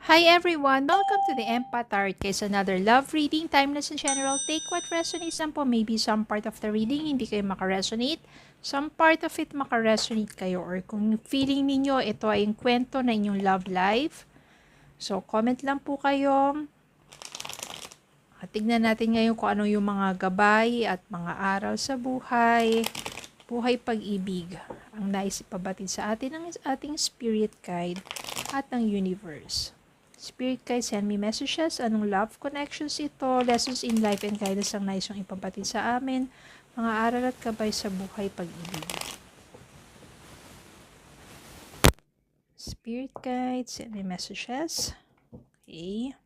Hi everyone! Welcome to the Empath Tarot Case, another love reading, timeless and general. Take what resonates lang po. Maybe some part of the reading hindi kayo makaresonate, some part of it makaresonate kayo, or kung feeling ninyo ito ay yung kwento na inyong love life. So comment lang po kayo. At tignan natin ngayon kung ano yung mga gabay at mga aral sa buhay, pag-ibig, ang nais ipabatid sa atin ng ating spirit guide at ng universe. Spirit guide, send me messages. Anong love connections ito? Lessons in life and guidance ang nais yung ipabatid sa amin. Mga aral at gabay sa buhay, pag-ibig. Spirit guide, send me messages. Okay.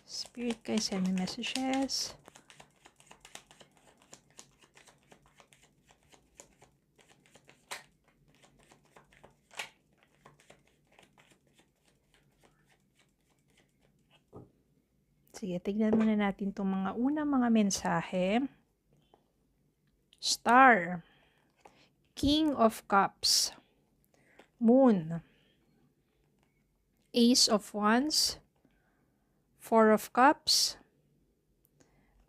Spirit guide, send me messages. Sige, tignan muna natin itong mga unang mga mensahe. Star. King of Cups. Moon. Ace of Wands. Four of Cups.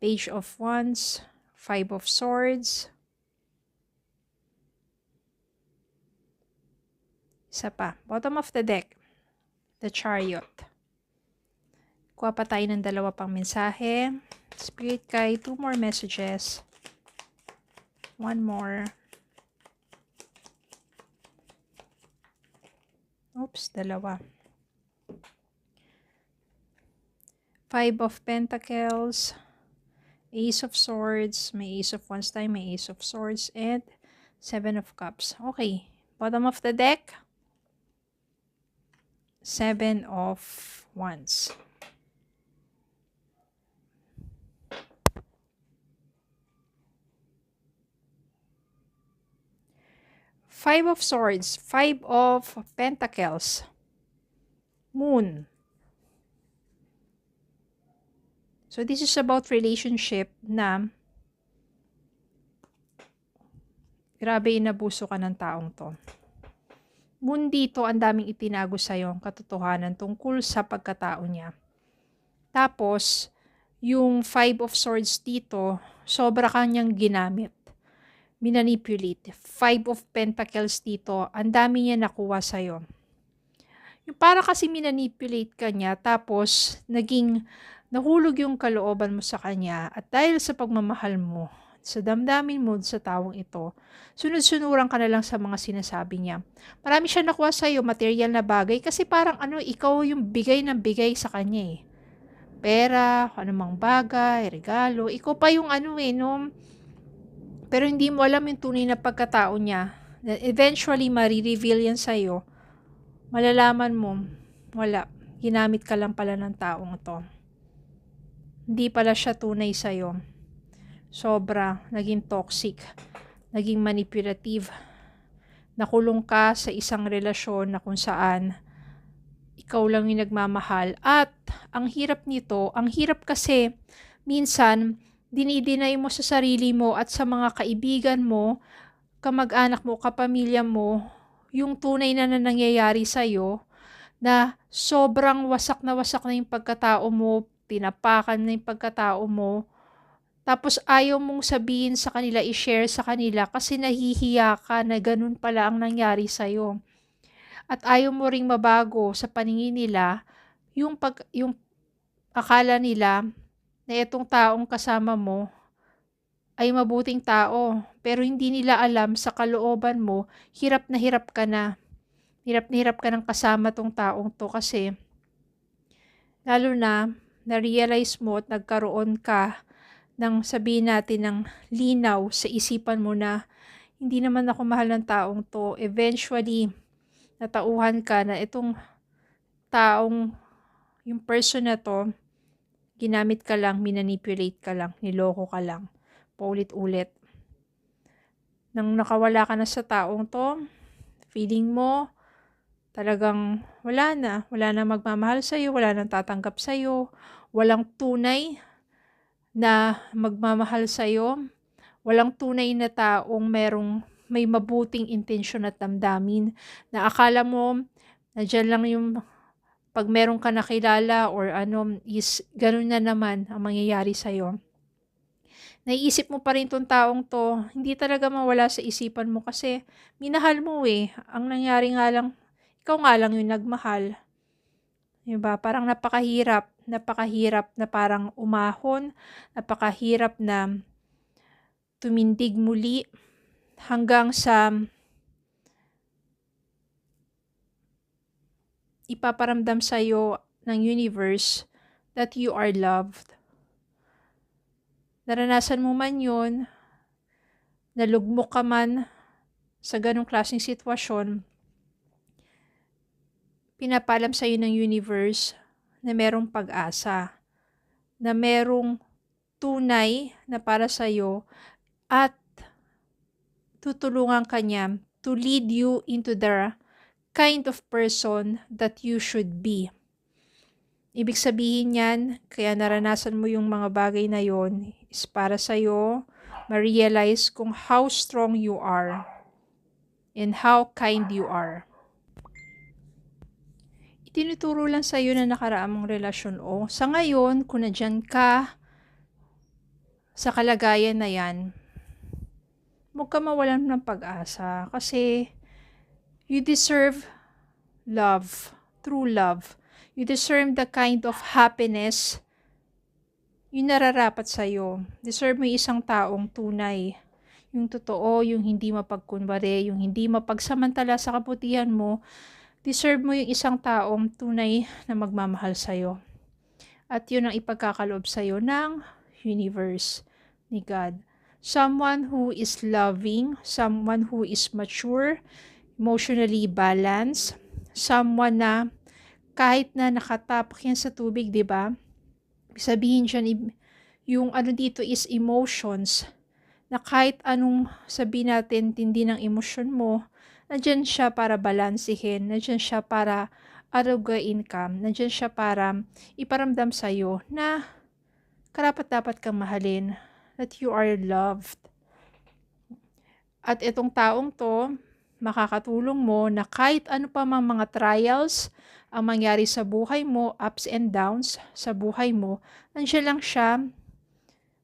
Page of Wands. Five of Swords. Isa pa. Bottom of the deck. The Chariot. Kuha pa tayo ng dalawa pang mensahe. Spirit guide, 2 more messages. 1 more. Oops, dalawa. 5 of Pentacles. Ace of Swords. May Ace of Wands tayo. May Ace of Swords. And 7 of Cups. Okay. Bottom of the deck. 7 of Wands. Five of Swords, 5 of Pentacles, Moon. So this is about relationship na grabe inabuso ka ng taong to. Moon dito, ang daming itinago sa'yo ang katotohanan tungkol sa pagkatao niya. Tapos, yung 5 of Swords dito, sobra kanyang ginamit. Minanipulate. 5 of Pentacles dito, ang dami niya nakuha sa'yo. Yung para kasi minanipulate ka niya, tapos nahulog yung kalooban mo sa kanya, at dahil sa pagmamahal mo, sa damdamin mo sa taong ito, sunod-sunuran ka na lang sa mga sinasabi niya. Marami siya nakuha sa'yo, material na bagay, kasi parang ikaw yung bigay ng bigay sa kanya eh. Pera, anumang bagay, regalo, ikaw pa yung no? Pero hindi mo alam yung tunay na pagkatao niya. Eventually, marireveal yan sa'yo. Malalaman mo, wala. Ginamit ka lang pala ng taong to. Hindi pala siya tunay sa'yo. Sobra, naging toxic. Naging manipulative. Nakulong ka sa isang relasyon na kung saan ikaw lang yung nagmamahal. At ang hirap nito, ang hirap kasi minsan, dinidinay mo sa sarili mo at sa mga kaibigan mo, kamag-anak mo, kapamilya mo, yung tunay na nangyayari sa'yo, na sobrang wasak na yung pagkatao mo, tinapakan na yung pagkatao mo, tapos ayaw mong sabihin sa kanila, i-share sa kanila, kasi nahihiya ka na ganun pala ang nangyari sa'yo. At ayaw mo ring mabago sa paningin nila, yung akala nila, na itong taong kasama mo ay mabuting tao, pero hindi nila alam sa kalooban mo, hirap na hirap ka na. Hirap na hirap ka ng kasama tong taong to, kasi lalo na-realize mo at nagkaroon ka ng sabihin natin ng linaw sa isipan mo na hindi naman ako mahal ng taong to. Eventually, natauhan ka na itong taong, yung person na to, ginamit ka lang, minanipulate ka lang, niloko ka lang, paulit-ulit. Nang nakawala ka na sa taong to, feeling mo, talagang wala na magmamahal sa'yo, wala nang tatanggap sa'yo, walang tunay na magmamahal sa'yo, walang tunay na taong may mabuting intensyon at damdamin, na akala mo Nandiyan lang yung pag meron ka nakilala or ano is ganun na naman ang mangyayari sa'yo. Naiisip mo pa rin 'tong taong 'to, hindi talaga mawala sa isipan mo kasi minahal mo, eh. Ang nangyari nga lang, ikaw nga lang yung nagmahal, 'di ba? Parang napakahirap, napakahirap na parang umahon, napakahirap na tumindig muli hanggang sa ipaparamdam sa'yo ng universe that you are loved. Naranasan mo man 'yun, nalugmok ka man sa gano'ng klaseng sitwasyon, pinapaalam sa'yo ng universe na merong pag-asa, na merong tunay na para sa'yo at tutulungan ka niya to lead you into the kind of person that you should be. Ibig sabihin niyan, kaya naranasan mo yung mga bagay na yon is para sa'yo ma-realize kung how strong you are and how kind you are. Itinuturo lang sa'yo na nakaraan mong relasyon o sa ngayon, kung nandyan ka sa kalagayan na yan, huwag ka mawalan ng pag-asa kasi you deserve love, true love. You deserve the kind of happiness yung nararapat sa'yo. Deserve mo yung isang taong tunay. Yung totoo, yung hindi mapagkunwari, yung hindi mapagsamantala sa kabutihan mo. Deserve mo yung isang taong tunay na magmamahal sa'yo. At yun ang ipagkakaloob sa'yo ng universe ni God. Someone who is loving, someone who is mature, emotionally balanced, someone na kahit na nakatapak yan sa tubig, di ba? Sabihin dyan, yung ano dito is emotions, na kahit anong sabihin natin, tindi ng emosyon mo, nandyan siya para balansehin, nandyan siya para arugain ka, nandyan siya para iparamdam sa'yo na karapat-dapat kang mahalin, that you are loved. At itong taong to, makakatulong mo na kahit ano pa mang mga trials ang mangyari sa buhay mo, ups and downs sa buhay mo, nandiyan lang siya,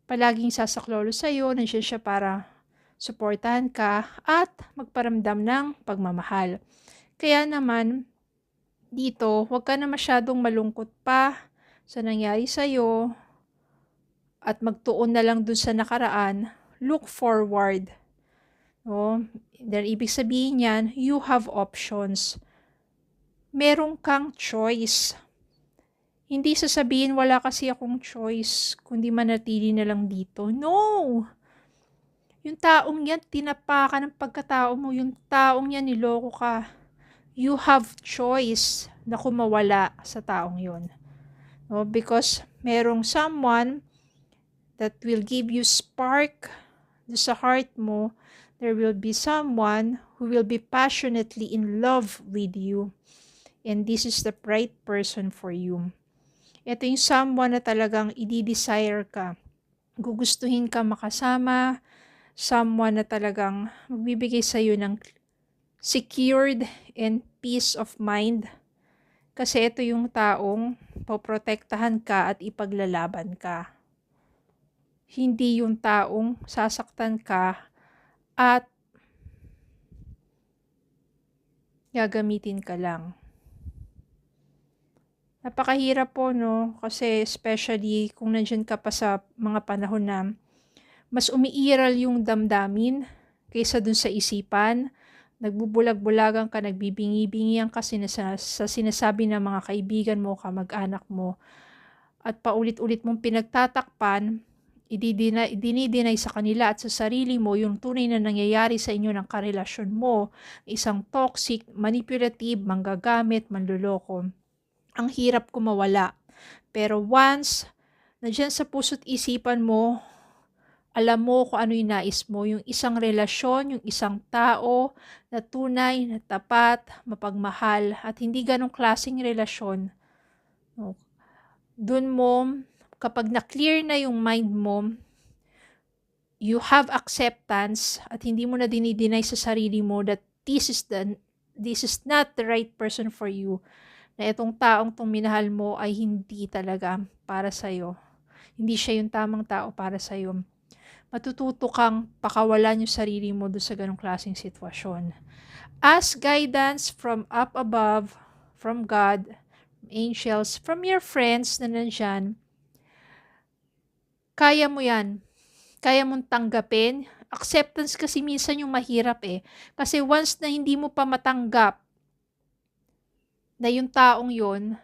palaging sasaklolo sa'yo, nandiyan siya para suportahan ka at magparamdam ng pagmamahal. Kaya naman, dito, huwag ka na masyadong malungkot pa sa nangyari sa'yo at magtuon na lang dun sa nakaraan. Look forward. Dahil ibig sabihin yan, you have options. Meron kang choice. Hindi sasabihin wala kasi akong choice, kundi manatili na lang dito. No! Yung taong yan, tinapa ka ng pagkatao mo. Yung taong yan, niloko ka. You have choice na kumawala sa taong yun. No? Because merong someone that will give you spark sa heart mo. There will be someone who will be passionately in love with you. And this is the right person for you. Ito yung someone na talagang i-desire ka. Gugustuhin ka makasama. Someone na talagang magbibigay sa iyo ng secured and peace of mind. Kasi ito yung taong poprotektahan ka at ipaglalaban ka. Hindi yung taong sasaktan ka at gagamitin ka lang. Napakahirap po, no? Kasi especially kung nandyan ka pa sa mga panahon na mas umiiral yung damdamin kaysa dun sa isipan. Nagbubulag-bulagan ka, nagbibingi-bingihan ka sa sinasabi ng mga kaibigan mo, kamag-anak mo. At paulit-ulit mong pinagtatakpan, idinideny sa kanila at sa sarili mo yung tunay na nangyayari sa inyo ng karelasyon mo. Isang toxic, manipulative, manggagamit, manluloko. Ang hirap kumawala. Pero once, nandiyan sa puso't isipan mo, alam mo kung ano yung nais mo, yung isang relasyon, yung isang tao na tunay, na tapat, mapagmahal, at hindi ganong klaseng relasyon. Doon mo, kapag na-clear na yung mind mo, you have acceptance at hindi mo na dinideny sa sarili mo that this is the this is not the right person for you, na itong taong tong minahal mo ay hindi talaga para sa'yo. Hindi siya yung tamang tao para sa'yo. Matututo kang pakawalan yung sarili mo doon sa ganong klaseng sitwasyon. Ask guidance from up above, from God, angels, from your friends na nandyan. Kaya mo yan. Kaya mong tanggapin. Acceptance kasi minsan yung mahirap eh. Kasi once na hindi mo pa matanggap na yung taong yon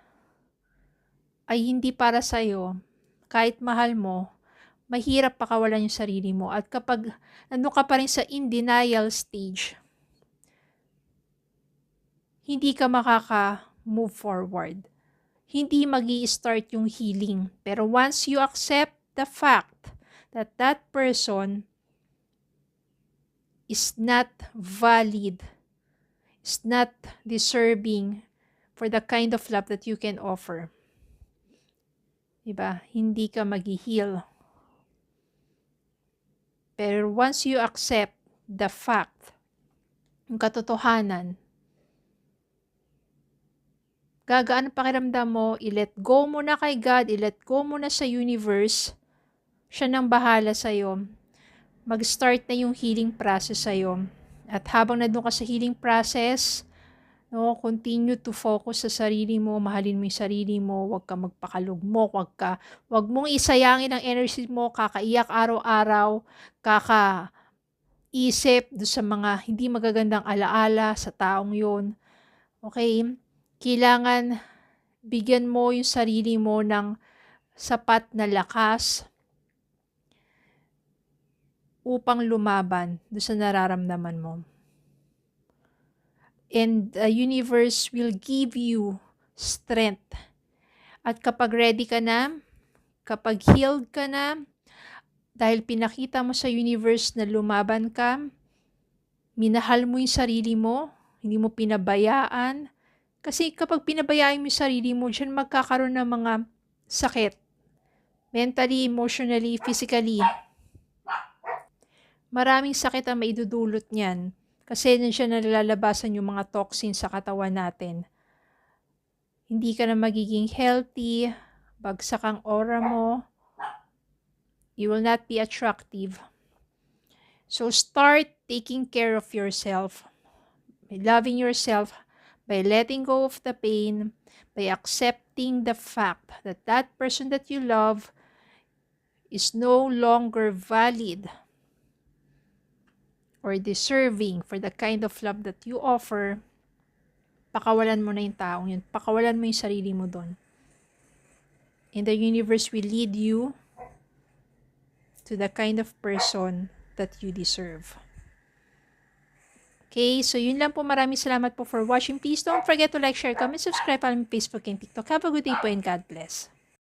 ay hindi para sa'yo, kahit mahal mo, mahirap pakawalan yung sarili mo. At kapag ano ka pa rin sa in denial stage, hindi ka makaka-move forward. Hindi magi-start yung healing. Pero once you accept the fact that that person is not valid, is not deserving for the kind of love that you can offer, diba? Hindi ka magi-heal. Pero once you accept the fact, yung katotohanan, gagaan ang pakiramdam mo, i-let go mo na kay God, i-let go mo na sa universe, siya nang bahala sa'yo. Mag-start na yung healing process sa'yo. At habang nandun ka sa healing process, no, continue to focus sa sarili mo, mahalin mo yung sarili mo, huwag ka magpakalugmok, huwag mong isayangin ang energy mo, kakaiyak araw-araw, kakaisip do sa mga hindi magagandang alaala sa taong yun. Okay? Kailangan bigyan mo yung sarili mo ng sapat na lakas upang lumaban do sa nararamdaman mo. And the universe will give you strength. At kapag ready ka na, kapag healed ka na, dahil pinakita mo sa universe na lumaban ka, minahal mo yung sarili mo, hindi mo pinabayaan. Kasi kapag pinabayaan mo yung sarili mo, dyan magkakaroon ng mga sakit. Mentally, emotionally, physically. Maraming sakit ang maidudulot niyan. Kasi nandiyan nalalabasan yung mga toxins sa katawan natin. Hindi ka na magiging healthy, bagsak ang aura mo, you will not be attractive. So start taking care of yourself, by loving yourself, by letting go of the pain, by accepting the fact that that person that you love is no longer valid or deserving for the kind of love that you offer. Pakawalan mo na yung taong yun. Pakawalan mo yung sarili mo doon. And the universe will lead you to the kind of person that you deserve. Okay, so yun lang po. Maraming salamat po for watching. Please don't forget to like, share, comment, subscribe on Facebook and TikTok. Have a good day po and God bless.